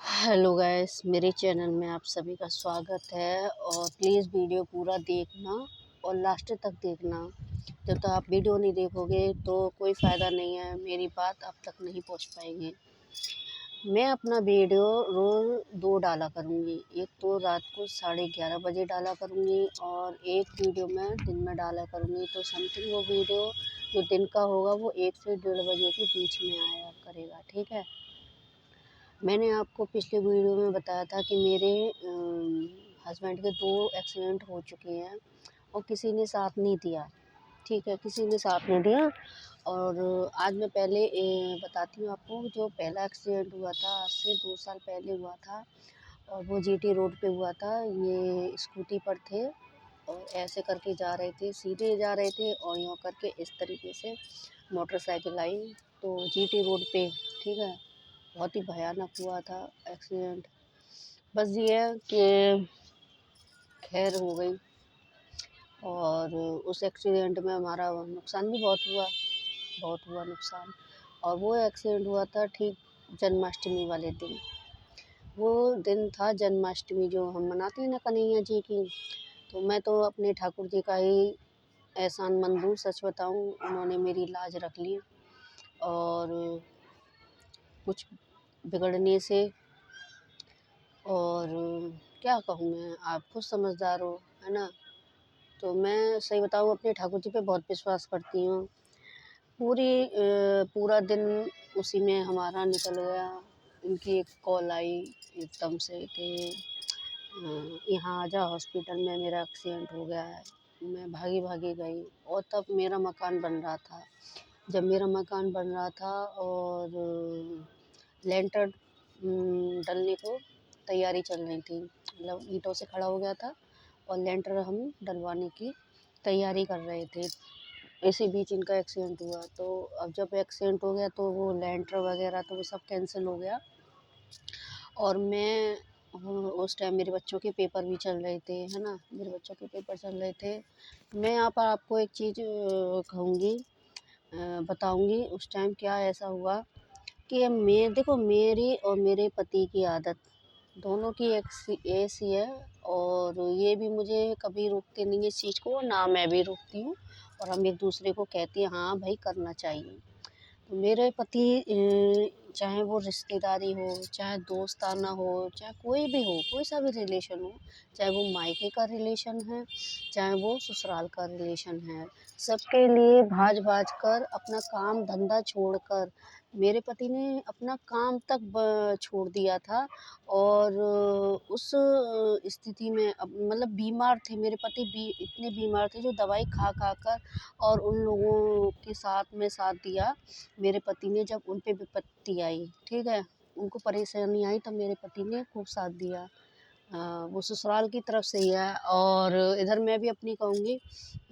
Hello guys, मेरे channel में आप सभी का स्वागत है और प्लीज़ वीडियो पूरा देखना और लास्ट तक देखना। जब तक आप वीडियो नहीं देखोगे तो कोई फ़ायदा नहीं है, मेरी बात आप तक नहीं पहुंच पाएगी। मैं अपना वीडियो रोज़ 2 डाला करूँगी, एक तो रात को 11:30 बजे डाला करूँगी और एक वीडियो मैं दिन में डाला करूँगी। तो समथिंग वो वीडियो जो दिन का होगा वो 1 से 1:30 बजे के बीच में आया करेगा, ठीक है। मैंने आपको पिछले वीडियो में बताया था कि मेरे हस्बैंड के 2 एक्सीडेंट हो चुके हैं और किसी ने साथ नहीं दिया, ठीक है, किसी ने साथ नहीं दिया। और आज मैं पहले बताती हूँ आपको। जो पहला एक्सीडेंट हुआ था आज से 2 साल पहले हुआ था और वो जीटी रोड पे हुआ था। ये स्कूटी पर थे और ऐसे करके जा रहे थे, सीधे जा रहे थे और यूँ करके इस तरीके से मोटरसाइकिल आई तो जीटी रोड पे, ठीक है। बहुत ही भयानक हुआ था एक्सीडेंट। बस ये है कि खैर हो गई और उस एक्सीडेंट में हमारा नुकसान भी बहुत हुआ नुकसान। और वो एक्सीडेंट हुआ था ठीक जन्माष्टमी वाले दिन। वो दिन था जन्माष्टमी जो हम मनाते हैं ना कन्हैया जी की। तो मैं तो अपने ठाकुर जी का ही एहसानमंद हूँ, सच बताऊँ उन्होंने मेरी लाज रख ली। और कुछ बिगड़ने से और क्या कहूँ मैं, आप खुद समझदार हो, है ना। तो मैं सही बताऊँ अपने ठाकुर जी पे बहुत विश्वास करती हूँ। पूरा दिन उसी में हमारा निकल गया। उनकी एक कॉल आई एकदम से कि यहाँ आ जा, हॉस्पिटल में मेरा एक्सीडेंट हो गया है। मैं भागी गई और तब मेरा मकान बन रहा था। जब मेरा मकान बन रहा था और लेंटर डलने को तैयारी चल रही थी, मतलब ईंटों से खड़ा हो गया था और लेंटर हम डलवाने की तैयारी कर रहे थे। इसी बीच इनका एक्सीडेंट हुआ। तो अब जब एक्सीडेंट हो गया तो वो लेंटर वगैरह तो वो सब कैंसिल हो गया। और मैं उस टाइम मेरे बच्चों के पेपर भी चल रहे थे, है ना, मेरे बच्चों के पेपर चल रहे थे। मैं यहाँ पर आपको एक चीज़ कहूँगी, बताऊँगी उस टाइम क्या ऐसा हुआ कि देखो मेरी और मेरे पति की आदत दोनों की ऐसी है। और ये भी मुझे कभी रोकते नहीं है इस चीज़ को, ना मैं भी रोकती हूँ। और हम एक दूसरे को कहते हैं हाँ भाई करना चाहिए। तो मेरे पति चाहे वो रिश्तेदारी हो, चाहे दोस्ताना हो, चाहे कोई भी हो, कोई सा भी रिलेशन हो, चाहे वो मायके का रिलेशन है, चाहे वो ससुराल का रिलेशन है, सबके लिए भाज कर अपना काम धंधा छोड़कर मेरे पति ने अपना काम तक छोड़ दिया था। और उस स्थिति में अब मतलब बीमार थे मेरे पति, इतने बीमार थे जो दवाई खा कर और उन लोगों के साथ में साथ दिया। मेरे पति ने जब उन पे विपत्ति आई, ठीक है, उनको परेशानी आई तब मेरे पति ने खूब साथ दिया। वो ससुराल की तरफ से ही है। और इधर मैं भी अपनी कहूँगी,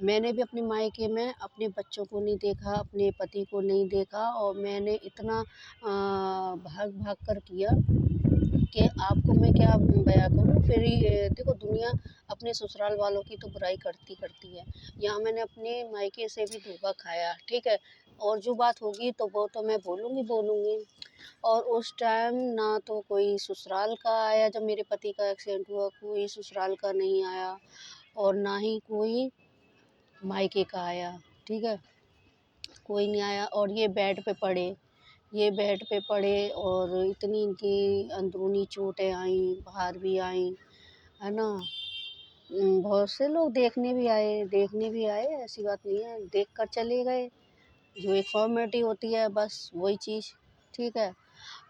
मैंने भी अपने मायके में अपने बच्चों को नहीं देखा, अपने पति को नहीं देखा और मैंने इतना भाग कर किया कि आपको मैं क्या बयां करूँ। फिर ये देखो दुनिया अपने ससुराल वालों की तो बुराई करती है। यहाँ मैंने अपने मायके से भी धोखा खाया, ठीक है। और जो बात होगी तो वो तो मैं बोलूँगी। और उस टाइम ना तो कोई ससुराल का आया, जब मेरे पति का एक्सीडेंट हुआ कोई ससुराल का नहीं आया और ना ही कोई मायके का आया, ठीक है, कोई नहीं आया। और ये बेड पे पड़े और इतनी इनकी अंदरूनी चोटें आईं, बाहर भी आईं, है ना। बहुत से लोग देखने भी आए, ऐसी बात नहीं है, देख कर चले गए। जो एक फॉर्मेलिटी होती है बस वही चीज़, ठीक है।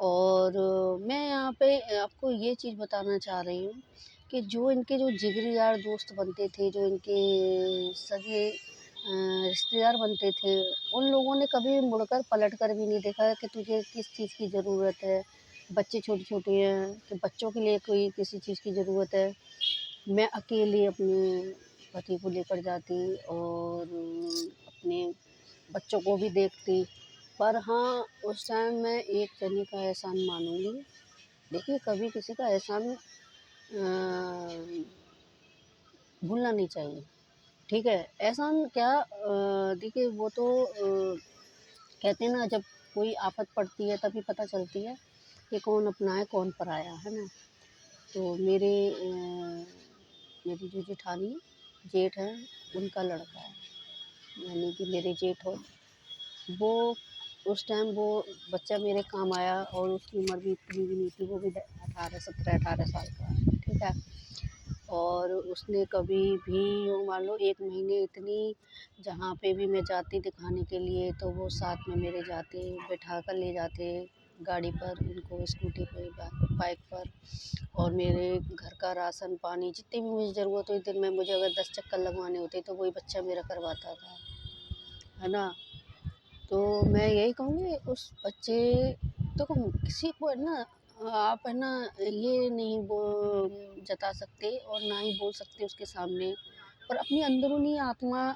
और मैं यहाँ पे आपको ये चीज़ बताना चाह रही हूँ कि जो इनके जो जिगरी यार दोस्त बनते थे, जो इनके सगे रिश्तेदार बनते थे, उन लोगों ने कभी मुड़कर पलट कर भी नहीं देखा कि तुझे किस चीज़ की ज़रूरत है। बच्चे छोटे-छोटे हैं कि बच्चों के लिए कोई किसी चीज़ की ज़रूरत है। मैं अकेले अपने पति को लेकर जाती और अपने बच्चों को भी देखती। पर हाँ, उस टाइम मैं एक जने का एहसान मानूँगी। देखिए कभी किसी का एहसान भूलना नहीं चाहिए, ठीक है। एहसान क्या, देखिए वो तो कहते हैं ना जब कोई आफ़त पड़ती है तभी पता चलती है। कि कौन अपना है कौन पराया, है ना। तो मेरी जो जेठानी जेठ है उनका लड़का है, यानी कि मेरे जेठ हो वो उस टाइम वो बच्चा मेरे काम आया और उसकी उम्र भी इतनी भी नहीं थी, वो भी 18 साल का, ठीक है। और उसने कभी भी यूँ मान लो 1 महीने इतनी जहाँ पे भी मैं जाती दिखाने के लिए तो वो साथ में मेरे जाते, बैठा कर ले जाते गाड़ी पर, इनको स्कूटी पे बाइक पर। और मेरे घर का राशन पानी जितनी भी मुझे ज़रूरत हुई दिन में, मुझे अगर 10 चक्कर लगवाने होते तो वही बच्चा मेरा करवाता था, है ना। तो मैं यही कहूँगी उस बच्चे देखो किसी को है ना, आप है ना ये नहीं जता सकते और ना ही बोल सकते उसके सामने, पर अपनी अंदरूनी आत्मा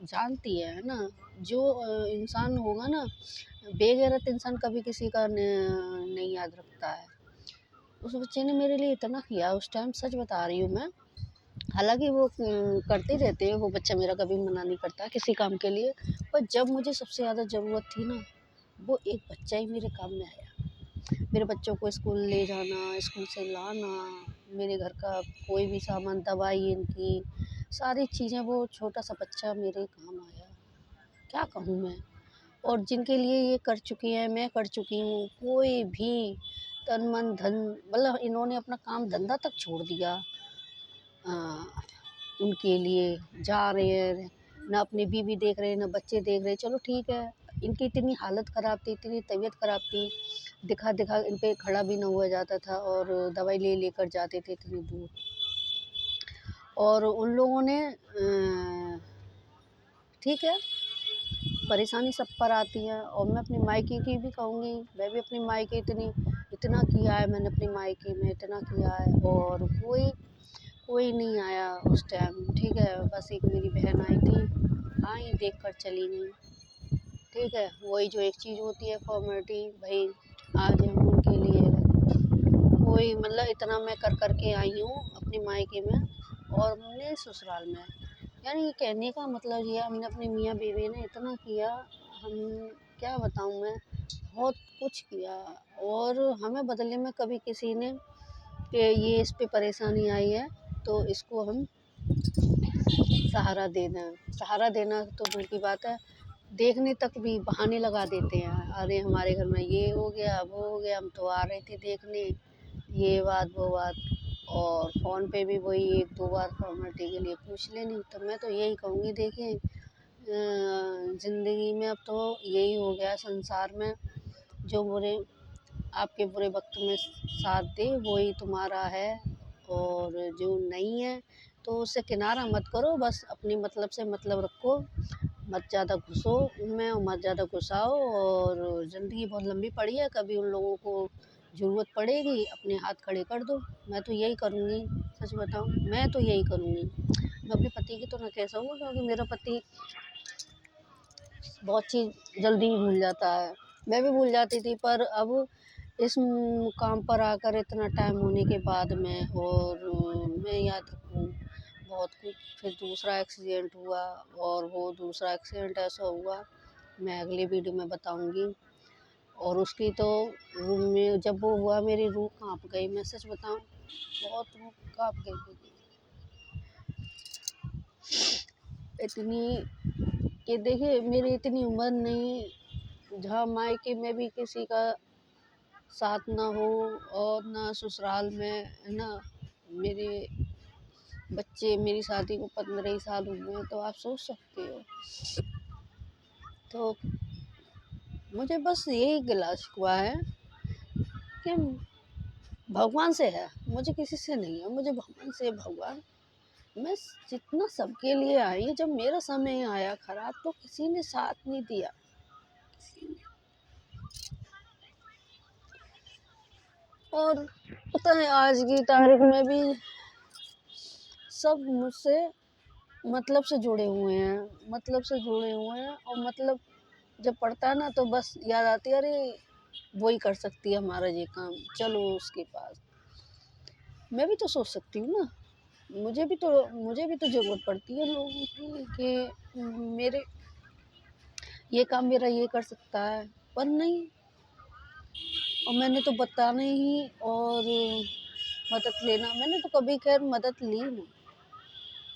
जानती है ना। जो इंसान होगा ना, बेगैरत इंसान कभी किसी का नहीं याद रखता है। उस बच्चे ने मेरे लिए इतना किया उस टाइम, सच बता रही हूँ मैं। हालाँकि वो करते रहते हैं, वो बच्चा मेरा कभी मना नहीं करता किसी काम के लिए, पर जब मुझे सबसे ज़्यादा ज़रूरत थी ना, वो एक बच्चा ही मेरे काम में आया। मेरे बच्चों को स्कूल ले जाना, स्कूल से लाना, मेरे घर का कोई भी सामान, दवाई इनकी, सारी चीज़ें वो छोटा-सा बच्चा मेरे काम आया। क्या कहूँ मैं? और जिनके लिए ये कर चुकी हैं, मैं कर चुकी हूँ, कोई भी तन, मन, धन मतलब इन्होंने अपना काम धंधा तक छोड़ दिया। अ, उनके लिए जा रहे हैं, ना अपनी बीवी देख रहे हैं, ना बच्चे देख रहे। चलो ठीक है, इनकी इतनी हालत ख़राब थी, इतनी तबीयत ख़राब थी, दिखा-दिखा इन पे खड़ा भी ना हुआ जाता था और दवाई लेकर जाते थे इतनी दूर। और उन लोगों ने ठीक है, परेशानी सब पर आती है और मैं अपने मायके की भी कहूँगी, मैं भी अपने मायके इतना किया है मैंने अपने मायके में, इतना किया है और कोई नहीं आया उस टाइम, ठीक है। बस एक मेरी बहन आई थी, आई देख कर चली गई, ठीक है। वही जो एक चीज़ होती है फॉर्मेलिटी, भाई आज हम उनके लिए कोई मतलब इतना मैं कर के आई हूँ अपने मायके में और अपने ससुराल में। यानी कहने का मतलब ये हमने अपने मियाँ बीवी ने इतना किया, हम क्या बताऊँ मैं, बहुत कुछ किया। और हमें बदले में कभी किसी ने कि ये इस पे परेशानी आई है तो इसको हम सहारा देना तो दूर की बात है, देखने तक भी बहाने लगा देते हैं। अरे हमारे घर में ये हो गया, वो हो गया, हम तो आ रहे थे देखने, ये बात वो बात। और फ़ोन पे भी वही 1-2 बार फॉर्मेलिटी के लिए पूछ लेनी। तो मैं तो यही कहूँगी देखिए ज़िंदगी में अब तो यही हो गया संसार में, जो आपके बुरे वक़्त में साथ दे वही तुम्हारा है, और जो नहीं है तो उससे किनारा मत करो, बस अपनी मतलब से मतलब रखो, मत ज़्यादा घुसो उनमें और मत ज़्यादा घुसाओ। और ज़िंदगी बहुत लंबी पड़ी है, कभी उन लोगों को ज़रूरत पड़ेगी अपने हाथ खड़े कर दो। मैं तो यही करूँगी, सच बताऊँ मैं तो यही करूँगी। मैं अपने पति की तो ना कह सकूँ क्योंकि मेरा पति बहुत चीज़ जल्दी ही भूल जाता है, मैं भी भूल जाती थी, पर अब इस मुकाम पर आकर इतना टाइम होने के बाद में और मैं याद रखूँ बहुत कुछ। फिर दूसरा एक्सीडेंट हुआ और वो दूसरा एक्सीडेंट ऐसा हुआ, मैं अगली वीडियो में बताऊँगी। और उसकी तो रूह में जब वो हुआ मेरी रूह काँप गई, मैं सच बताऊँ बहुत रूह काँप गई मेरी। इतनी कि देखिए मेरी इतनी उम्र नहीं जहाँ मायके में भी किसी का साथ ना हो और ना ससुराल में, है ना। मेरे बच्चे, मेरी शादी को 15 ही साल हुए हैं, तो आप सोच सकते हो। तो मुझे बस यही गिला शिकवा है कि भगवान से है, मुझे किसी से नहीं है, मुझे भगवान से है। भगवान, मैं जितना सबके लिए आई, जब मेरा समय आया खराब तो किसी ने साथ नहीं दिया, किसी ने। और पता है आज की तारीख में भी सब मुझसे मतलब से जुड़े हुए हैं, मतलब से जुड़े हुए हैं। और मतलब जब पड़ता है ना तो बस याद आती है, अरे वही कर सकती है हमारा ये काम, चलो उसके पास। मैं भी तो सोच सकती हूँ ना, मुझे भी तो ज़रूरत पड़ती है लोगों की कि मेरे ये काम मेरा ये कर सकता है, पर नहीं, और मैंने तो बताना ही और मदद लेना, मैंने तो कभी खैर मदद ली नहीं।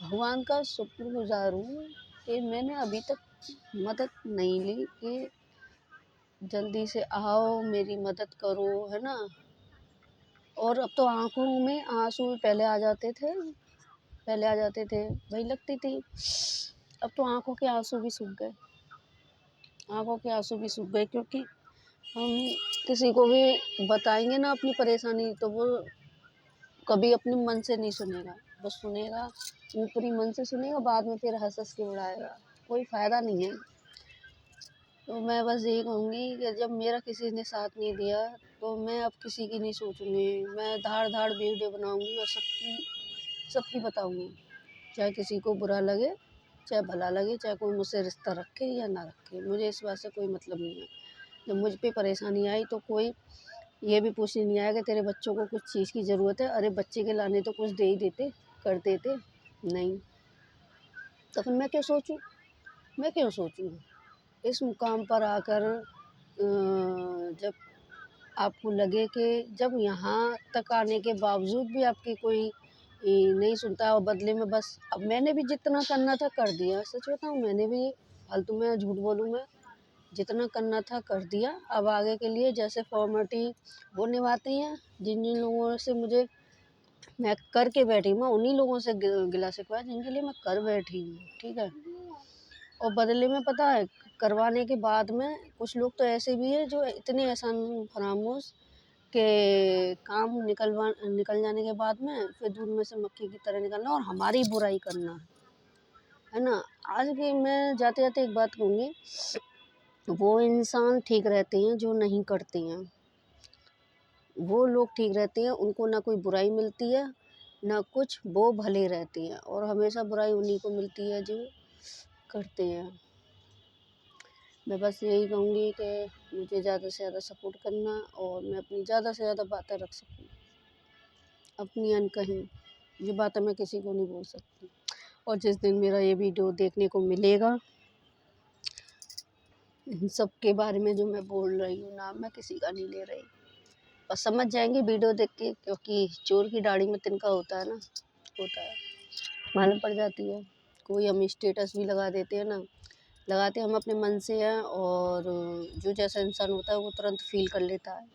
भगवान का शुक्रगुज़ार हूँ कि मैंने अभी तक मदद नहीं ली कि जल्दी से आओ मेरी मदद करो, है ना? और अब तो आँखों में आँसू भी पहले आ जाते थे, भई लगती थी। अब तो आँखों के आँसू भी सूख गए, क्योंकि हम किसी को भी बताएँगे ना अपनी परेशानी तो वो कभी अपने मन से नहीं सुनेगा, बस सुनेगा ऊपरी मन से सुनेगा, बाद में फिर हँस-हँस के उड़ाएगा, कोई फ़ायदा नहीं है। तो मैं बस यही कहूँगी कि जब मेरा किसी ने साथ नहीं दिया, तो मैं अब किसी की नहीं सोचूँगी। मैं धाड़-धाड़ वीडियो बनाऊँगी और सबकी बताऊँगी। चाहे किसी को बुरा लगे, चाहे भला लगे, चाहे कोई मुझसे रिश्ता रखे या ना रखे, मुझे इस बात से कोई मतलब नहीं है। जब मुझ पे परेशानी आई तो कोई ये भी पूछने नहीं आया कि तेरे बच्चों को कुछ चीज़ की ज़रूरत है, अरे बच्चे के लाने तो कुछ दे ही देते, कर देते, नहीं। तो फिर मैं क्यों सोचूँ? इस मुकाम पर आकर जब आपको लगे कि जब यहाँ तक आने के बावजूद भी आपकी कोई नहीं सुनता और बदले में बस अब मैंने भी जितना करना था कर दिया। सच बताऊँ मैंने भी फालतू में झूठ बोलूँ मैं, जितना करना था कर दिया। अब आगे के लिए जैसे फॉर्मेलिटी वो निभाती हैं, जिन-जिन लोगों से मुझे मैं करके बैठी हूँ, मैं उन्हीं लोगों से गिला शिकवा जिनके लिए मैं कर बैठी हूँ, ठीक है? और बदले में पता है करवाने के बाद में कुछ लोग तो ऐसे भी हैं जो इतने एहसान फरामोश के काम निकल जाने के बाद में फिर दूध में से मक्खी की तरह निकलना और हमारी बुराई करना, है ना? आज भी मैं जाते-जाते एक बात कहूँगी, वो इंसान ठीक रहते हैं जो नहीं करते हैं। वो लोग ठीक रहते हैं, उनको ना कोई बुराई मिलती है, ना कुछ, वो भले रहते हैं और हमेशा बुराई उन्हीं को मिलती है जो करते हैं। मैं बस यही कहूँगी कि मुझे ज़्यादा से ज़्यादा सपोर्ट करना और मैं अपनी ज़्यादा से ज़्यादा बातें रख सकूँ, अपनी अनकही। ये बातें मैं किसी को नहीं बोल सकती और जिस दिन मेरा ये वीडियो देखने को मिलेगा, इन सब के बारे में जो मैं बोल रही हूँ, नाम मैं किसी का नहीं ले रही। बस समझ जाएँगे वीडियो देख के, क्योंकि चोर की दाढ़ी में तिनका होता है ना, होता है, मालूम पड़ जाती है। कोई हम स्टेटस भी लगा देते हैं ना, लगाते हम अपने मन से हैं और जो जैसा इंसान होता है वो तुरंत फ़ील कर लेता है,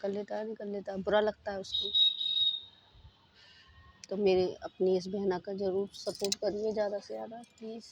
नहीं कर लेता है, बुरा लगता है उसको। तो मेरे अपनी इस बहना का ज़रूर सपोर्ट करिए ज़्यादा से ज़्यादा प्लीज़।